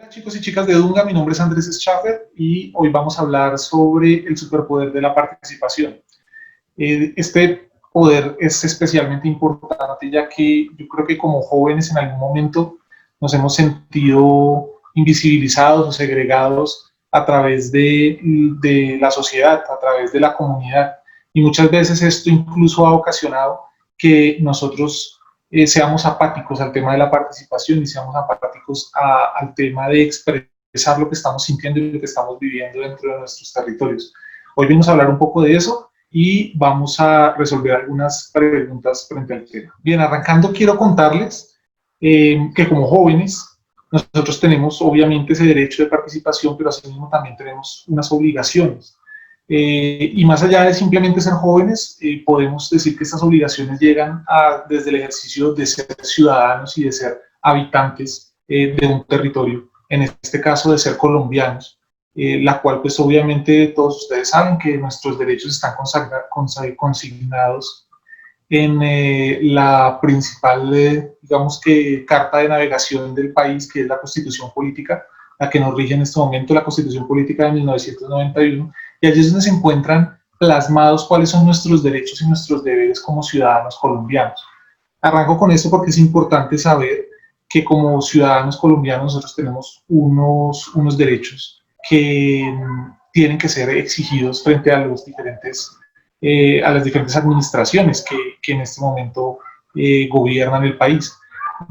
Hola chicos y chicas de Dunga, mi nombre es Andrés Schaffer y hoy vamos a hablar sobre el superpoder de la participación. Este poder es especialmente importante ya que yo creo que como jóvenes en algún momento nos hemos sentido invisibilizados o segregados a través de la sociedad, a través de la comunidad. Y muchas veces esto incluso ha ocasionado que nosotros seamos apáticos al tema de la participación y seamos apáticos al tema de expresar lo que estamos sintiendo y lo que estamos viviendo dentro de nuestros territorios. Hoy vamos a hablar un poco de eso y vamos a resolver algunas preguntas frente al tema. Bien, arrancando quiero contarles que como jóvenes nosotros tenemos obviamente ese derecho de participación, pero asimismo también tenemos unas obligaciones. Y más allá de simplemente ser jóvenes, podemos decir que estas obligaciones llegan desde el ejercicio de ser ciudadanos y de ser habitantes de un territorio, en este caso de ser colombianos, la cual pues obviamente todos ustedes saben que nuestros derechos están consignados en la principal, digamos que, carta de navegación del país, que es la Constitución Política, la que nos rige en este momento, la Constitución Política de 1991, y allí es donde se encuentran plasmados cuáles son nuestros derechos y nuestros deberes como ciudadanos colombianos. Arranco con esto porque es importante saber que como ciudadanos colombianos nosotros tenemos unos derechos que tienen que ser exigidos frente a a las diferentes administraciones que en este momento gobiernan el país.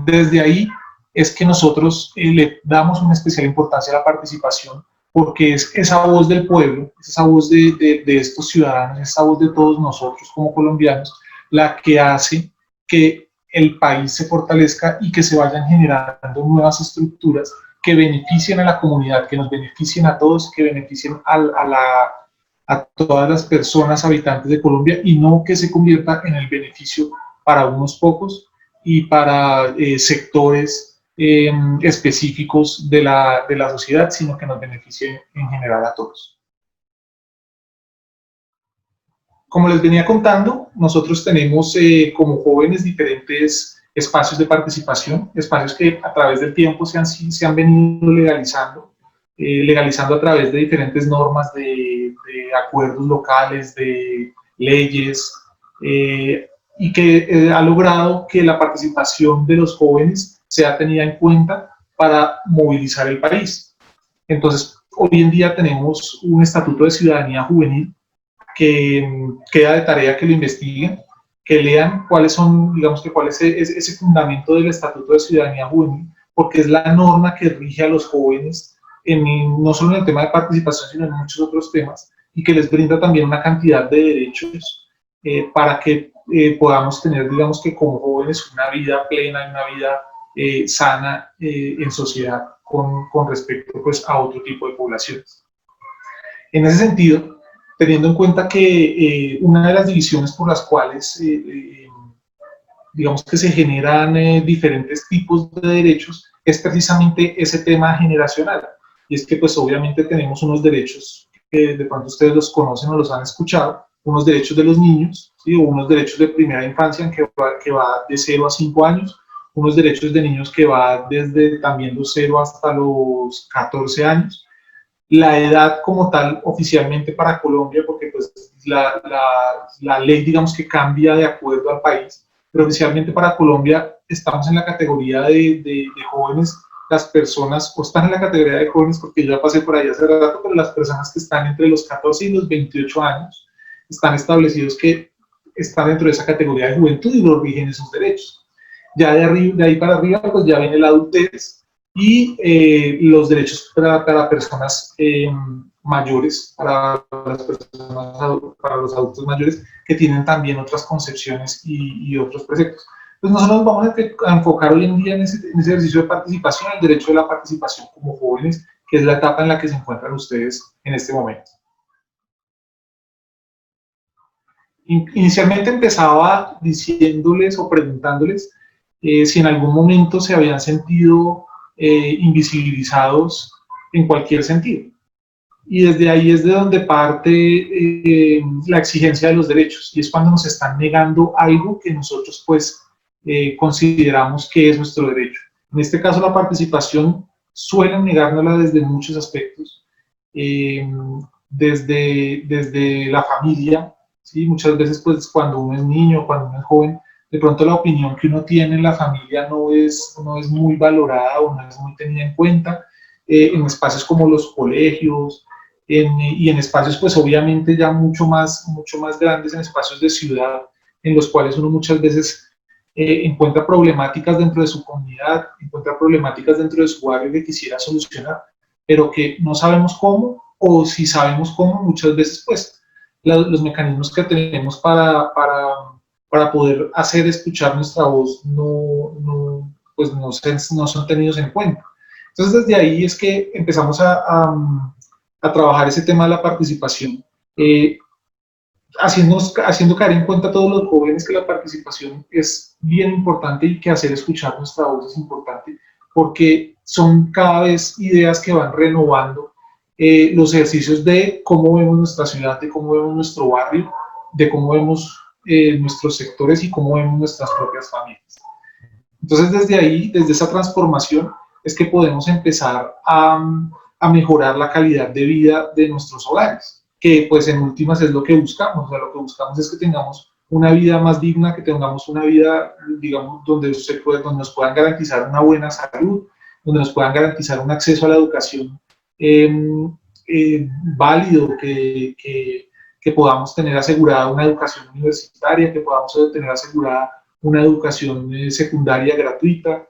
Desde ahí es que nosotros le damos una especial importancia a la participación porque es esa voz del pueblo, esa voz de estos ciudadanos, esa voz de todos nosotros como colombianos, la que hace que el país se fortalezca y que se vayan generando nuevas estructuras que beneficien a la comunidad, que nos beneficien a todos, que beneficien a todas las personas habitantes de Colombia y no que se convierta en el beneficio para unos pocos y para sectores específicos de la sociedad, sino que nos beneficie en general a todos. Como les venía contando, nosotros tenemos como jóvenes diferentes espacios de participación, espacios que a través del tiempo se han venido legalizando a través de diferentes normas, de acuerdos locales, de leyes, y que ha logrado que la participación de los jóvenes sea tenida en cuenta para movilizar el país. Entonces, hoy en día tenemos un estatuto de ciudadanía juvenil que queda de tarea que lo investiguen, que lean cuáles son, digamos que cuál es ese fundamento del Estatuto de Ciudadanía Juvenil, porque es la norma que rige a los jóvenes, no solo en el tema de participación, sino en muchos otros temas, y que les brinda también una cantidad de derechos para que podamos tener, digamos que como jóvenes, una vida plena, una vida sana en sociedad con respecto pues, a otro tipo de poblaciones. En ese sentido, teniendo en cuenta que una de las divisiones por las cuales, digamos que se generan diferentes tipos de derechos, es precisamente ese tema generacional. Y es que pues obviamente tenemos unos derechos que de pronto ustedes los conocen o los han escuchado, unos derechos de los niños, ¿sí? O unos derechos de primera infancia que va de 0 a 5 años, unos derechos de niños que va desde también los 0 hasta los 14 años, la edad como tal oficialmente para Colombia, porque pues la ley digamos que cambia de acuerdo al país, pero oficialmente para Colombia estamos en la categoría de jóvenes, las personas, o están en la categoría de jóvenes porque yo ya pasé por ahí hace rato, pero las personas que están entre los 14 y los 28 años están establecidos que están dentro de esa categoría de juventud y los rigen esos derechos. Ya de ahí para arriba pues ya viene la adultez, y los derechos para personas mayores, para los adultos mayores que tienen también otras concepciones y otros preceptos. Pues nosotros nos vamos a enfocar hoy en día en ese ejercicio de participación, el derecho de la participación como jóvenes, que es la etapa en la que se encuentran ustedes en este momento. Inicialmente empezaba diciéndoles o preguntándoles si en algún momento se habían sentido invisibilizados en cualquier sentido. Y desde ahí es de donde parte la exigencia de los derechos, y es cuando nos están negando algo que nosotros pues consideramos que es nuestro derecho. En este caso la participación suelen negárnosla desde muchos aspectos, desde la familia, ¿sí? Muchas veces pues cuando uno es niño, cuando uno es joven, de pronto la opinión que uno tiene en la familia no es muy valorada o no es muy tenida en cuenta, en espacios como los colegios, y en espacios pues obviamente ya mucho más grandes, en espacios de ciudad, en los cuales uno muchas veces encuentra problemáticas dentro de su comunidad, encuentra problemáticas dentro de su barrio que quisiera solucionar, pero que no sabemos cómo, o si sabemos cómo, muchas veces pues los mecanismos que tenemos para poder hacer escuchar nuestra voz pues no son tenidos en cuenta. Entonces desde ahí es que empezamos a trabajar ese tema de la participación, haciendo caer en cuenta a todos los jóvenes que la participación es bien importante y que hacer escuchar nuestra voz es importante, porque son cada vez ideas que van renovando los ejercicios de cómo vemos nuestra ciudad, de cómo vemos nuestro barrio, de cómo vemos nuestros sectores y cómo vemos nuestras propias familias. Entonces desde ahí, desde esa transformación, es que podemos empezar a mejorar la calidad de vida de nuestros hogares, que pues en últimas es lo que buscamos. O sea, lo que buscamos es que tengamos una vida más digna, que tengamos una vida, digamos, donde nos puedan garantizar una buena salud, donde nos puedan garantizar un acceso a la educación válido, que podamos tener asegurada una educación universitaria, que podamos tener asegurada una educación secundaria gratuita,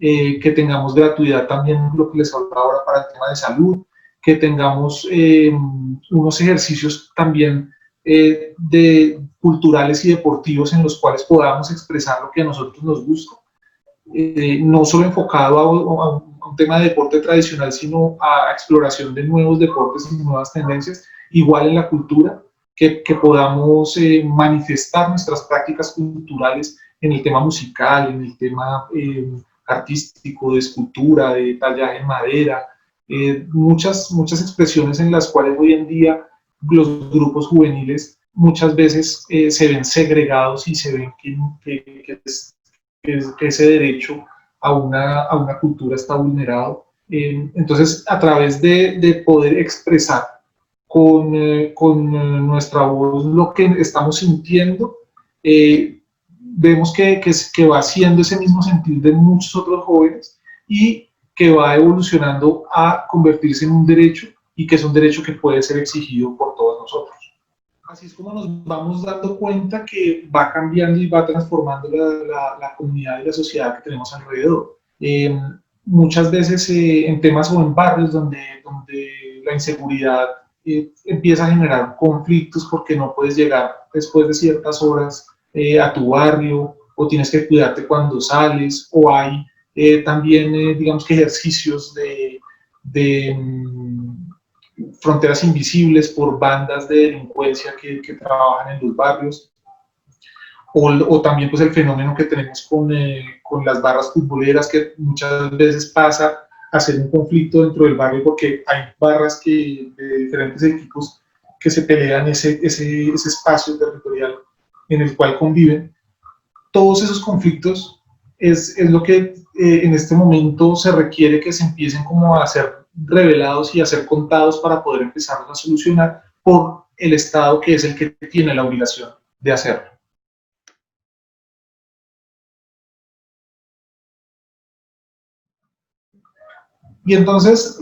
que tengamos gratuidad también, lo que les hablaba ahora, para el tema de salud, que tengamos unos ejercicios también culturales y deportivos en los cuales podamos expresar lo que a nosotros nos gusta, no solo enfocado a un tema de deporte tradicional, sino a exploración de nuevos deportes y nuevas tendencias, igual en la cultura, que podamos manifestar nuestras prácticas culturales en el tema musical, en el tema artístico, de escultura, de tallaje en madera, muchas expresiones en las cuales hoy en día los grupos juveniles muchas veces se ven segregados y se ven que ese derecho a una cultura está vulnerado. Entonces, a través de poder expresar con nuestra voz lo que estamos sintiendo, vemos que va haciendo ese mismo sentir de muchos otros jóvenes y que va evolucionando a convertirse en un derecho, y que es un derecho que puede ser exigido por todos nosotros. Así es como nos vamos dando cuenta que va cambiando y va transformando la comunidad y la sociedad que tenemos alrededor. Muchas veces en temas o en barrios donde la inseguridad empieza a generar conflictos porque no puedes llegar después de ciertas horas a tu barrio, o tienes que cuidarte cuando sales, o hay también, digamos que ejercicios de fronteras invisibles por bandas de delincuencia que trabajan en los barrios, o también pues el fenómeno que tenemos con las barras futboleras, que muchas veces pasa a ser un conflicto dentro del barrio porque hay barras de diferentes equipos que se pelean ese espacio territorial en el cual conviven. Todos esos conflictos es lo que en este momento se requiere que se empiecen como a ser revelados y a ser contados para poder empezarlos a solucionar por el Estado, que es el que tiene la obligación de hacerlo. Y entonces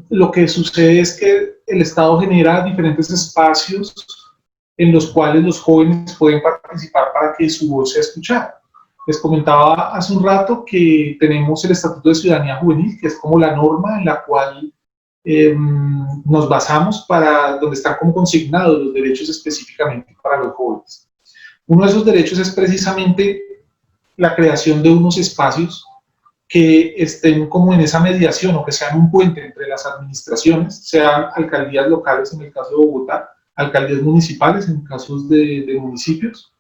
lo que sucede es que el Estado genera diferentes espacios en los cuales los jóvenes pueden participar para que su voz sea escuchada. Les comentaba hace un rato que tenemos el Estatuto de Ciudadanía Juvenil, que es como la norma en la cual nos basamos, donde están como consignados los derechos específicamente para los jóvenes. Uno de esos derechos es precisamente la creación de unos espacios que estén como en esa mediación, o que sean un puente entre las administraciones, sean alcaldías locales en el caso de Bogotá, alcaldías municipales en casos de municipios,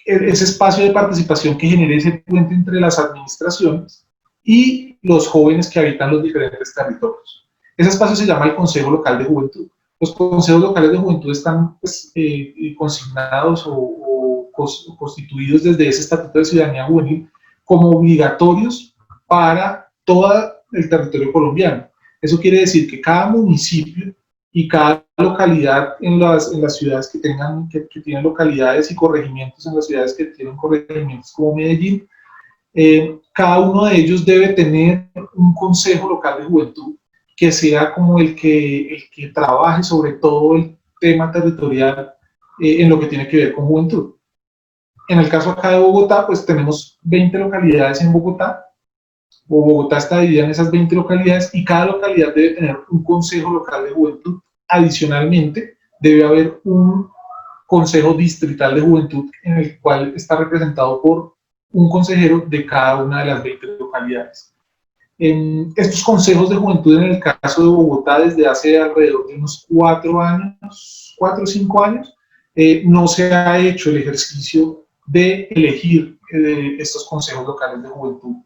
ese espacio de participación que genere ese puente entre las administraciones y los jóvenes que habitan los diferentes territorios. Ese espacio se llama el Consejo Local de Juventud. Los consejos locales de juventud están pues, consignados o constituidos desde ese Estatuto de Ciudadanía Juvenil como obligatorios para todo el territorio colombiano. Eso quiere decir que cada municipio y cada localidad en las ciudades que tienen localidades y corregimientos, en las ciudades que tienen corregimientos como Medellín, cada uno de ellos debe tener un consejo local de juventud que sea como el que trabaje sobre todo el tema territorial en lo que tiene que ver con juventud. En el caso acá de Bogotá, pues tenemos 20 localidades en Bogotá. Bogotá está dividida en esas 20 localidades y cada localidad debe tener un consejo local de juventud. Adicionalmente, debe haber un consejo distrital de juventud en el cual está representado por un consejero de cada una de las 20 localidades. En estos consejos de juventud, en el caso de Bogotá, desde hace alrededor de unos 4 años, 4 o 5 años, no se ha hecho el ejercicio de elegir estos consejos locales de juventud.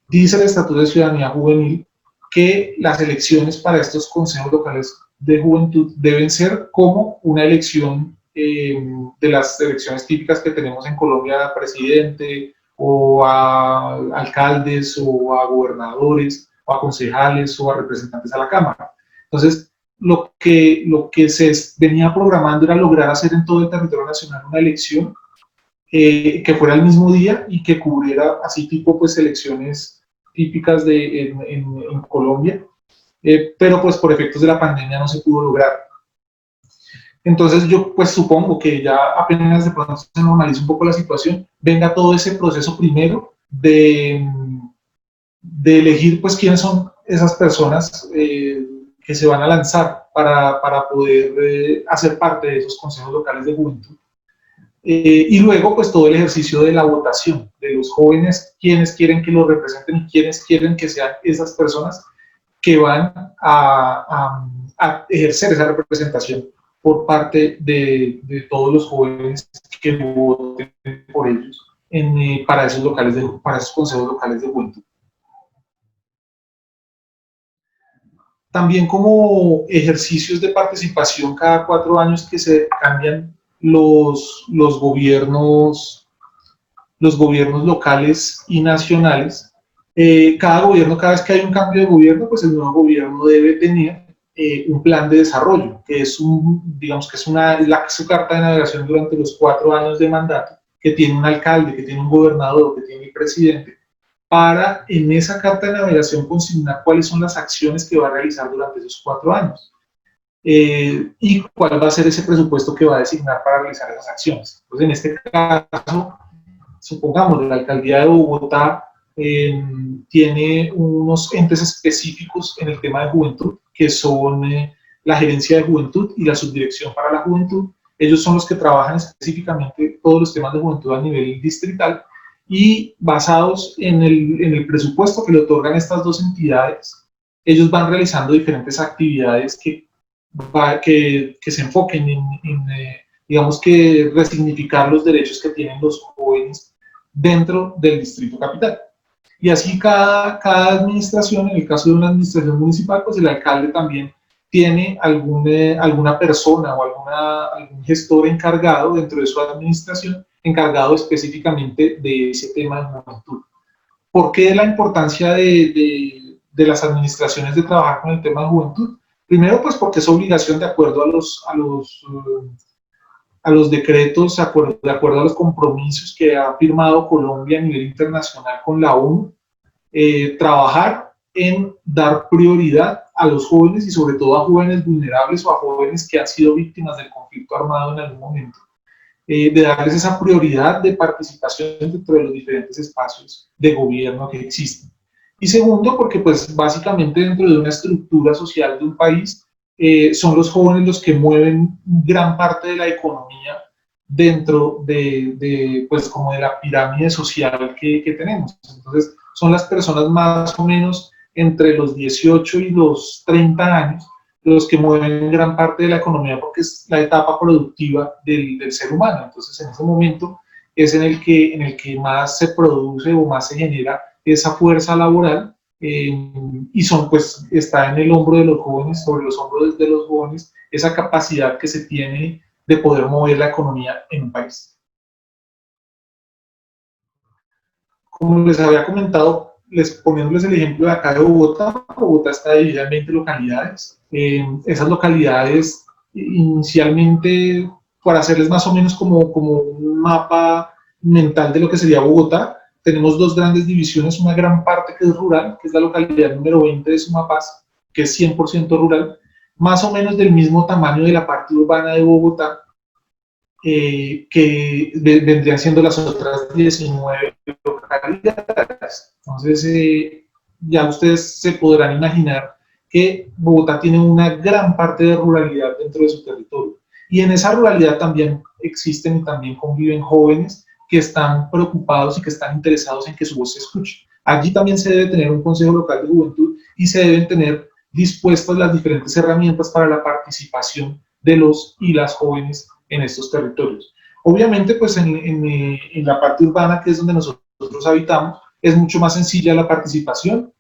Dice el Estatuto de Ciudadanía Juvenil que las elecciones para estos consejos locales de juventud deben ser como una elección de las elecciones típicas que tenemos en Colombia, a presidente o a alcaldes o a gobernadores o a concejales o a representantes a la Cámara. Entonces, lo que se venía programando era lograr hacer en todo el territorio nacional una elección que fuera el mismo día y que cubriera así tipo pues elecciones típicas en Colombia, pero pues por efectos de la pandemia no se pudo lograr. Entonces yo pues supongo que ya apenas de pronto se normalice un poco la situación, venga todo ese proceso primero de elegir pues quiénes son esas personas que se van a lanzar para poder hacer parte de esos consejos locales de juventud. Y luego, pues todo el ejercicio de la votación de los jóvenes, quienes quieren que los representen y quienes quieren que sean esas personas que van a ejercer esa representación por parte de todos los jóvenes que voten por ellos para esos consejos locales de juventud. También como ejercicios de participación cada 4 años que se cambian los gobiernos locales y nacionales. Cada gobierno, cada vez que hay un cambio de gobierno, pues el nuevo gobierno debe tener un plan de desarrollo, que es digamos que es su carta de navegación durante los 4 años de mandato, que tiene un alcalde, que tiene un gobernador, que tiene el presidente, para en esa carta de navegación consignar cuáles son las acciones que va a realizar durante esos 4 años. Y cuál va a ser ese presupuesto que va a designar para realizar esas acciones. Entonces, en este caso, supongamos, la alcaldía de Bogotá tiene unos entes específicos en el tema de juventud, que son la gerencia de juventud y la subdirección para la juventud. Ellos son los que trabajan específicamente todos los temas de juventud a nivel distrital y basados en el presupuesto que le otorgan estas dos entidades, ellos van realizando diferentes actividades que se enfoquen digamos que resignificar los derechos que tienen los jóvenes dentro del distrito capital. Y así cada administración, en el caso de una administración municipal, pues el alcalde también tiene alguna persona o algún gestor encargado dentro de su administración, encargado específicamente de ese tema de juventud. ¿Por qué la importancia de las administraciones de trabajar con el tema de juventud? Primero, pues porque es obligación de acuerdo a los decretos, de acuerdo a los compromisos que ha firmado Colombia a nivel internacional con la ONU, trabajar en dar prioridad a los jóvenes y sobre todo a jóvenes vulnerables o a jóvenes que han sido víctimas del conflicto armado en algún momento, de darles esa prioridad de participación dentro de los diferentes espacios de gobierno que existen. Y segundo, porque pues básicamente dentro de una estructura social de un país, son los jóvenes los que mueven gran parte de la economía dentro pues como de la pirámide social que tenemos. Entonces, son las personas más o menos entre los 18 y los 30 años los que mueven gran parte de la economía porque es la etapa productiva del ser humano. Entonces, en ese momento es en el que más se produce o más se genera esa fuerza laboral y pues está en el hombro de los jóvenes, sobre los hombros de los jóvenes, esa capacidad que se tiene de poder mover la economía en un país. Como les había comentado, poniéndoles el ejemplo de acá de Bogotá. Bogotá está dividida en 20 localidades. Esas localidades, inicialmente, para hacerles más o menos como un mapa mental de lo que sería Bogotá, tenemos dos grandes divisiones, una gran parte que es rural, que es la localidad número 20 de Sumapaz, que es 100% rural, más o menos del mismo tamaño de la parte urbana de Bogotá, que vendrían siendo las otras 19 localidades. Entonces, ya ustedes se podrán imaginar que Bogotá tiene una gran parte de ruralidad dentro de su territorio. Y en esa ruralidad también existen y también conviven jóvenes que están preocupados y que están interesados en que su voz se escuche. Allí también se debe tener un Consejo Local de Juventud y se deben tener dispuestas las diferentes herramientas para la participación de los y las jóvenes en estos territorios. Obviamente, pues en la parte urbana, que es donde nosotros habitamos, es mucho más sencilla la participación.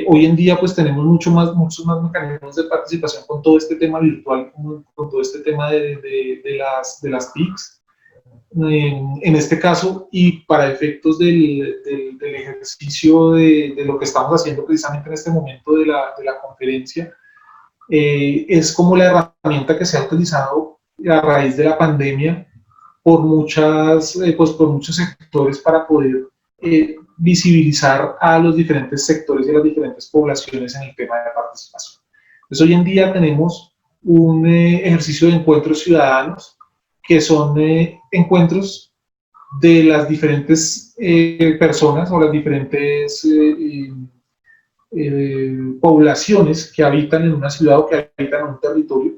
Hoy en día, pues tenemos muchos más mecanismos de participación con todo este tema virtual, con todo este tema de las TICs. En este caso, y para efectos del ejercicio de lo que estamos haciendo precisamente en este momento de la conferencia, es como la herramienta que se ha utilizado a raíz de la pandemia por muchos sectores para poder visibilizar a los diferentes sectores y a las diferentes poblaciones en el tema de la participación. Entonces, hoy en día tenemos un ejercicio de encuentros ciudadanos que son encuentros de las diferentes personas o las diferentes poblaciones que habitan en una ciudad o que habitan en un territorio,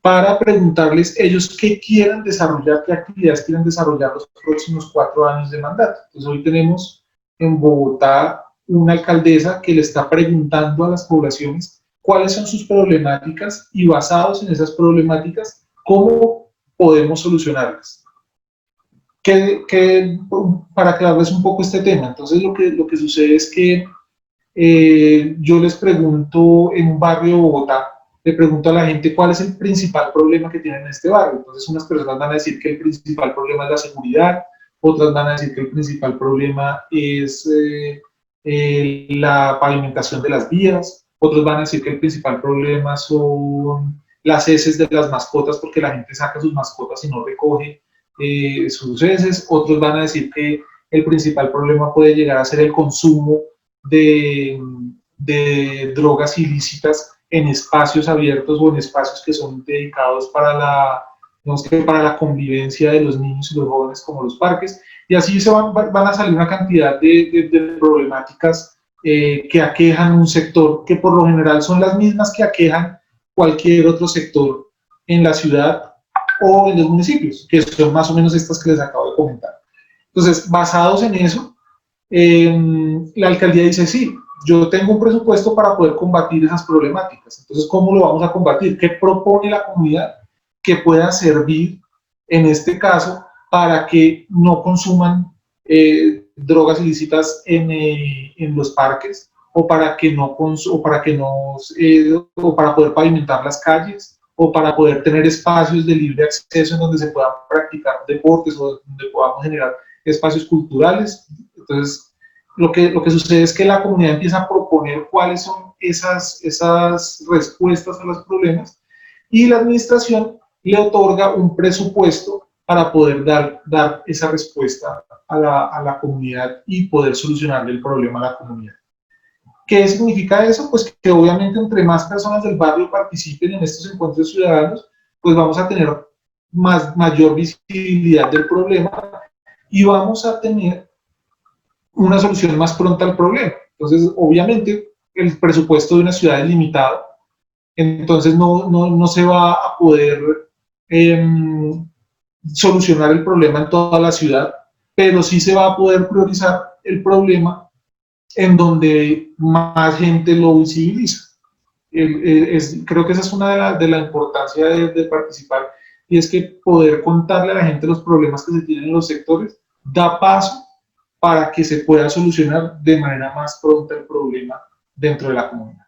para preguntarles ellos qué quieren desarrollar, qué actividades quieren desarrollar los próximos 4 años de mandato. Entonces, hoy tenemos en Bogotá una alcaldesa que le está preguntando a las poblaciones cuáles son sus problemáticas y, basados en esas problemáticas, cómo podemos solucionarlas. Para aclararles un poco este tema, entonces lo que sucede es que yo les pregunto en un barrio de Bogotá, le pregunto a la gente cuál es el principal problema que tienen en este barrio. Entonces, unas personas van a decir que el principal problema es la seguridad, otras van a decir que el principal problema es la pavimentación de las vías, otros van a decir que el principal problema son las heces de las mascotas, porque la gente saca sus mascotas y no recoge sus heces. Otros van a decir que el principal problema puede llegar a ser el consumo de drogas ilícitas en espacios abiertos o en espacios que son dedicados para la convivencia de los niños y los jóvenes, como los parques. Y así van a salir una cantidad de problemáticas que aquejan un sector, que por lo general son las mismas que aquejan cualquier otro sector en la ciudad o en los municipios, que son más o menos estas que les acabo de comentar. Entonces, basados en eso, la alcaldía dice: sí, yo tengo un presupuesto para poder combatir esas problemáticas. Entonces, ¿cómo lo vamos a combatir? ¿Qué propone la comunidad que pueda servir, en este caso, para que no consuman drogas ilícitas en los parques, o para poder pavimentar las calles, o para poder tener espacios de libre acceso en donde se puedan practicar deportes o donde podamos generar espacios culturales? Entonces, lo que sucede es que la comunidad empieza a proponer cuáles son esas respuestas a los problemas, y la administración le otorga un presupuesto para poder dar esa respuesta a la comunidad y poder solucionarle el problema a la comunidad. ¿Qué significa eso? Pues que obviamente entre más personas del barrio participen en estos encuentros ciudadanos, pues vamos a tener mayor visibilidad del problema y vamos a tener una solución más pronta al problema. Entonces, obviamente, el presupuesto de una ciudad es limitado, entonces no se va a poder solucionar el problema en toda la ciudad, pero sí se va a poder priorizar el problema en donde más gente lo visibiliza. Creo que esa es una de la importancia de participar, y es que poder contarle a la gente los problemas que se tienen en los sectores da paso para que se pueda solucionar de manera más pronta el problema dentro de la comunidad.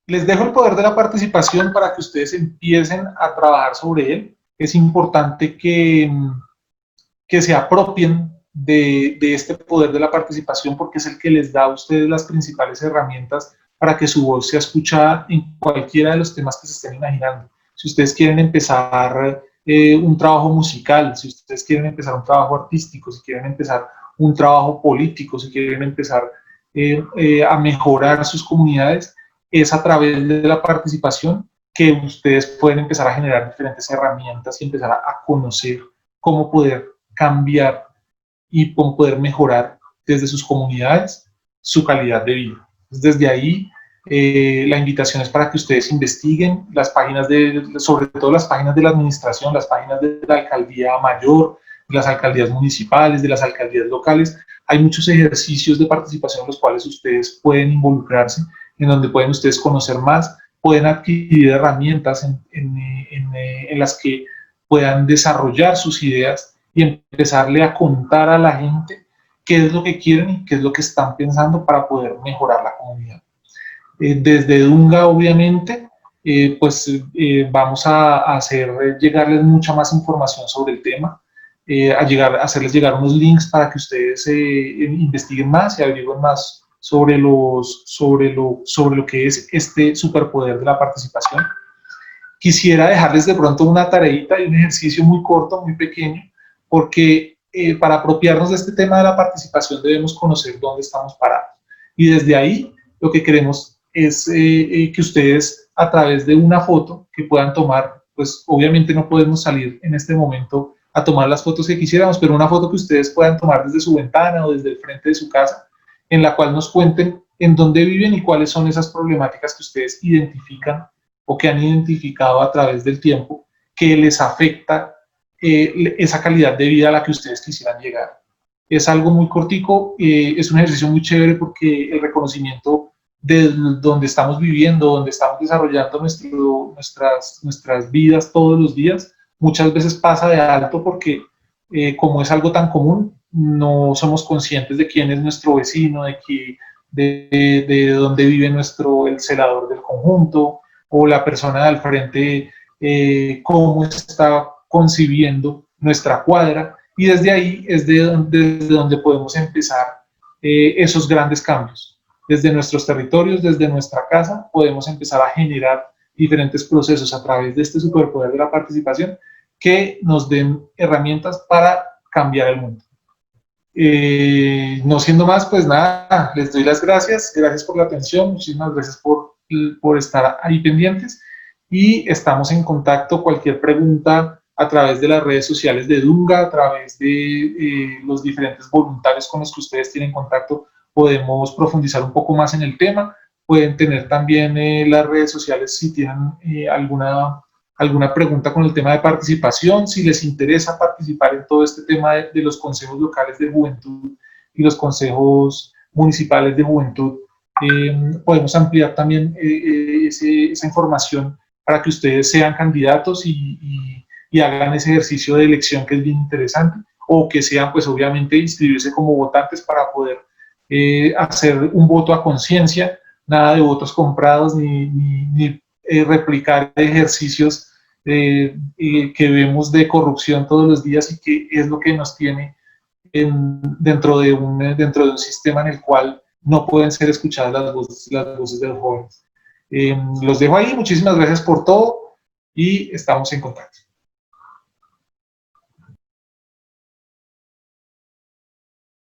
Les dejo el poder de la participación para que ustedes empiecen a trabajar sobre él. Es importante que se apropien de este poder de la participación, porque es el que les da a ustedes las principales herramientas para que su voz sea escuchada en cualquiera de los temas que se estén imaginando. Si ustedes quieren empezar un trabajo musical, si ustedes quieren empezar un trabajo artístico, si quieren empezar un trabajo político, si quieren empezar a mejorar sus comunidades, es a través de la participación que ustedes pueden empezar a generar diferentes herramientas y empezar a conocer cómo poder cambiar y cómo poder mejorar desde sus comunidades su calidad de vida. Entonces, desde ahí, la invitación es para que ustedes investiguen las páginas sobre todo las páginas de la administración, las páginas de la alcaldía mayor, de las alcaldías municipales, de las alcaldías locales. Hay muchos ejercicios de participación en los cuales ustedes pueden involucrarse, en donde pueden ustedes conocer más, pueden adquirir herramientas en las que puedan desarrollar sus ideas y empezarle a contar a la gente qué es lo que quieren y qué es lo que están pensando para poder mejorar la comunidad. Desde Dunga, obviamente, vamos a hacer llegarles mucha más información sobre el tema, a hacerles llegar unos links para que ustedes investiguen más y averigüen más sobre lo que es este superpoder de la participación. Quisiera dejarles de pronto una tareita y un ejercicio muy corto, muy pequeño, porque para apropiarnos de este tema de la participación debemos conocer dónde estamos parados. Y desde ahí lo que queremos es que ustedes, a través de una foto que puedan tomar, pues obviamente no podemos salir en este momento a tomar las fotos que quisiéramos, pero una foto que ustedes puedan tomar desde su ventana o desde el frente de su casa, en la cual nos cuenten en dónde viven y cuáles son esas problemáticas que ustedes identifican o que han identificado a través del tiempo que les afecta esa calidad de vida a la que ustedes quisieran llegar. Es algo muy cortico, es un ejercicio muy chévere porque el reconocimiento de donde estamos viviendo, donde estamos desarrollando nuestras vidas todos los días, muchas veces pasa de alto porque como es algo tan común, no somos conscientes de quién es nuestro vecino, de dónde vive el celador del conjunto, o la persona de al frente, cómo está concibiendo nuestra cuadra, y desde ahí es desde donde podemos empezar esos grandes cambios. Desde nuestros territorios, desde nuestra casa, podemos empezar a generar diferentes procesos a través de este superpoder de la participación que nos den herramientas para cambiar el mundo. No siendo más, pues nada, les doy las gracias por la atención, muchísimas gracias por estar ahí pendientes y estamos en contacto. Cualquier pregunta a través de las redes sociales de Dunga, a través de los diferentes voluntarios con los que ustedes tienen contacto, podemos profundizar un poco más en el tema. Pueden tener también las redes sociales si tienen alguna pregunta con el tema de participación, si les interesa participar en todo este tema de los consejos locales de juventud y los consejos municipales de juventud. Podemos ampliar también esa información para que ustedes sean candidatos y hagan ese ejercicio de elección que es bien interesante, o que sean, pues obviamente, inscribirse como votantes para poder hacer un voto a conciencia, nada de votos comprados ni replicar ejercicios que vemos de corrupción todos los días y que es lo que nos tiene dentro de un sistema en el cual no pueden ser escuchadas las voces de los jóvenes. Los dejo ahí, muchísimas gracias por todo y estamos en contacto.